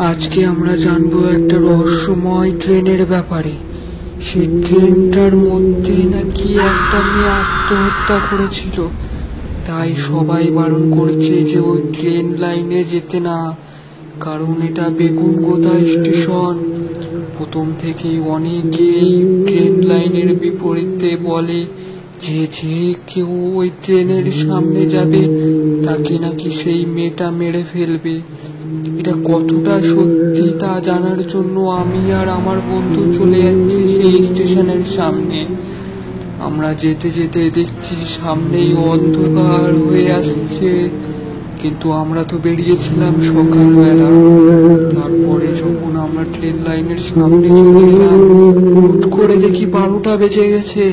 আজকে আমরা জানবো একটা রহস্যময় ট্রেনের ব্যাপারে। সেই ট্রেনটার মধ্যে নাকি একটা মেয়ে আত্মহত্যা করেছিল। তাই সবাই বারণ করছে যে ওই ট্রেন লাইনে যেতে না, কারণ এটা বেগুনগোদা স্টেশন। প্রথম থেকেই অনেকেই ট্রেন লাইনের বিপরীতে বলে যে যে কেউ ওই ট্রেনের সামনে যাবে তাকে নাকি সেই মেয়েটা মেরে ফেলবে। এটা কতটা সত্যি তা জানার জন্য আমি আর আমার বন্ধু চলে যাচ্ছি সেই স্টেশনের সামনে। আমরা যেতে যেতে দেখছি সামনেই অন্ধকার হয়ে আসছে, কিন্তু আমরা তো বেরিয়েছিলাম সকালবেলা। তারপরে যখন আমরা ট্রেন লাইনের সামনে চলে এলাম, হুট করে দেখি 12টা বেজে গেছে।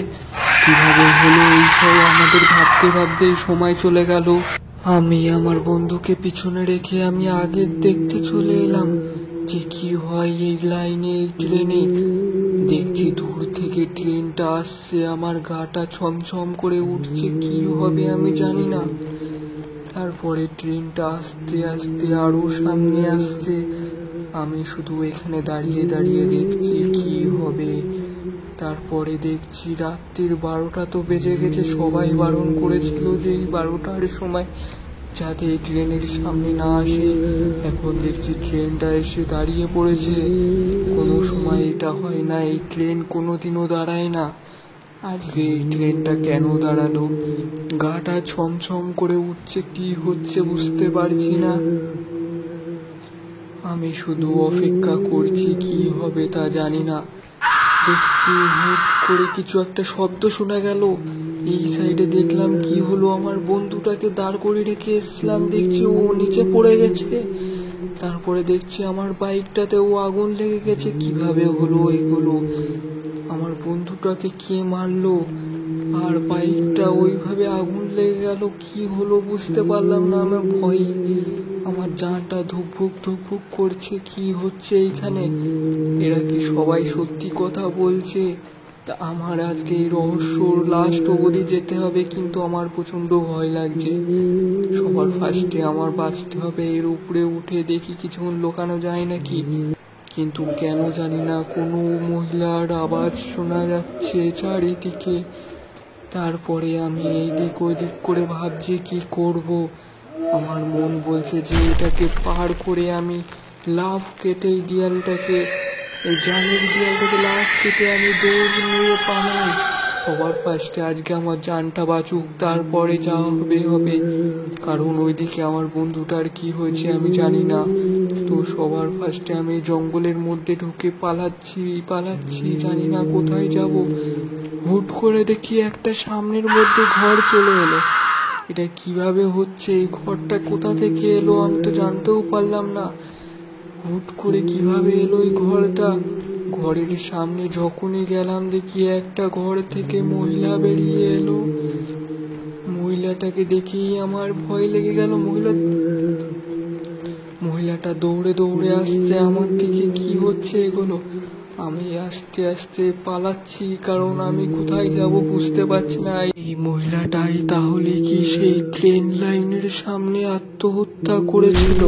কিভাবে হলো এইসব আমাদের ভাবতে ভাবতে সময় চলে গেল। আমি আমার বন্ধুকে পিছনে রেখে আমি আগে দেখতে চলে এলাম যে কি হয় এই লাইনে, এই ট্রেনে। দেখছি দূর থেকে ট্রেনটা আসছে, আমার গাটা ছমছম করে উঠছে, কি হবে আমি জানি না। তারপরে ট্রেনটা আস্তে আস্তে আরো সামনে আসছে, আমি শুধু এখানে দাঁড়িয়ে দাঁড়িয়ে দেখছি কি হবে। তারপরে দেখছি রাত্রির 12টা তো বেজে গেছে। সবাই বারণ করেছিল যে এই 12টার সময় যাতে এই ট্রেনের সামনে না আসে। এখন দেখছি ট্রেনটা এসে দাঁড়িয়ে পড়েছে। কোনো সময় এটা হয় না, এই ট্রেন কোনোদিনও দাঁড়ায় না। আজকে এই ট্রেনটা কেন দাঁড়ালো? গাটা ছমছম করে উঠছে, কি হচ্ছে বুঝতে পারছি না। আমি শুধু অপেক্ষা করছি, কি হবে তা জানি না। দেখছি হুট করে কিছু একটা শব্দ শোনা গেল। এই সাইডে দেখলাম কি হলো, আমার বন্ধুটাকে দাঁড় করে রেখে এসছিলাম, দেখছি ও নিচে পড়ে গেছে। তারপরে দেখছি আমার বাইকটাতেও আগুন লেগে গেছে। কিভাবে হলো এগুলো? আমার বন্ধুটাকে কে মারলো আর বাইকটা ওইভাবে আগুন লেগে গেল? কি হলো বুঝতে পারলাম না। আমার ভয়, আমার জানটা ধুকভুক ধুকভুক করছে। কি হচ্ছে এইখানে? এরা কি সবাই সত্যি কথা বলছে? তা আমার আজকে এই রহস্যর লাস্ট অবধি যেতে হবে, কিন্তু আমার প্রচন্ড ভয় লাগছে। সবার ফার্স্টে আমার বাঁচতে হবে। এর উপরে উঠে দেখি কিছুক্ষণ লোকানো যায় নাকি, কিন্তু কেন জানি না কোনো মহিলার আওয়াজ শোনা যাচ্ছে চারিদিকে। তারপরে আমি এইদিক ওইদিক করে ভাবছি কি করব। আমার মন বলছে যে এটাকে পার করে আমি লাফ কেটে এই দেয়ালটাকে, এই জালের দেয়ালটাকে লাফ কেটে আমি দৌড় নিয়ে পালাই। সবার ফার্স্টে আজকে আমার জানটা বাঁচুক, তারপরে যা হবে হবে। কারণ ওইদিকে আমার বন্ধুটার কি হয়েছে আমি জানি না। তো সবার ফার্স্টে আমি জঙ্গলের মধ্যে ঢুকে পালাচ্ছি, জানি না কোথায় যাব। হুট করে দেখি একটা সামনের মধ্যে ঘর চলে এলো। এটা কিভাবে হচ্ছে? এই ঘরটা কোথা থেকে এলো আমি তো জানতেও পারলাম না। হুট করে কিভাবে এলো এই ঘরটা? ঘরের সামনে যখনই গেলাম দেখি একটা ঘর থেকে মহিলা বেরিয়ে এলো। মহিলাটাকে দেখেই আমার ভয় লেগে গেল। মহিলাটা দৌড়ে দৌড়ে আসছে আমার দিকে। কি হচ্ছে এগুলো? আমি আস্তে আস্তে পালাচ্ছি, কারণ আমি কোথায় যাব বুঝতে পারছি না। এই মহিলাটাই তাহলে কি সেই ট্রেন লাইনের সামনে আত্মহত্যা করেছিল?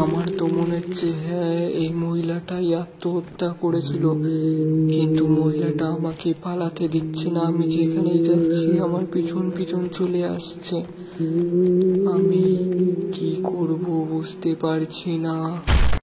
আমার তো মনে হচ্ছে হ্যাঁ, এই মহিলাটাই আত্মহত্যা করেছিল। কিন্তু মহিলাটা আমাকে পালাতে দিচ্ছে না। আমি যেখানেই যাচ্ছি আমার পিছন পিছন চলে আসছে। আমি কি করব বুঝতে পারছি না।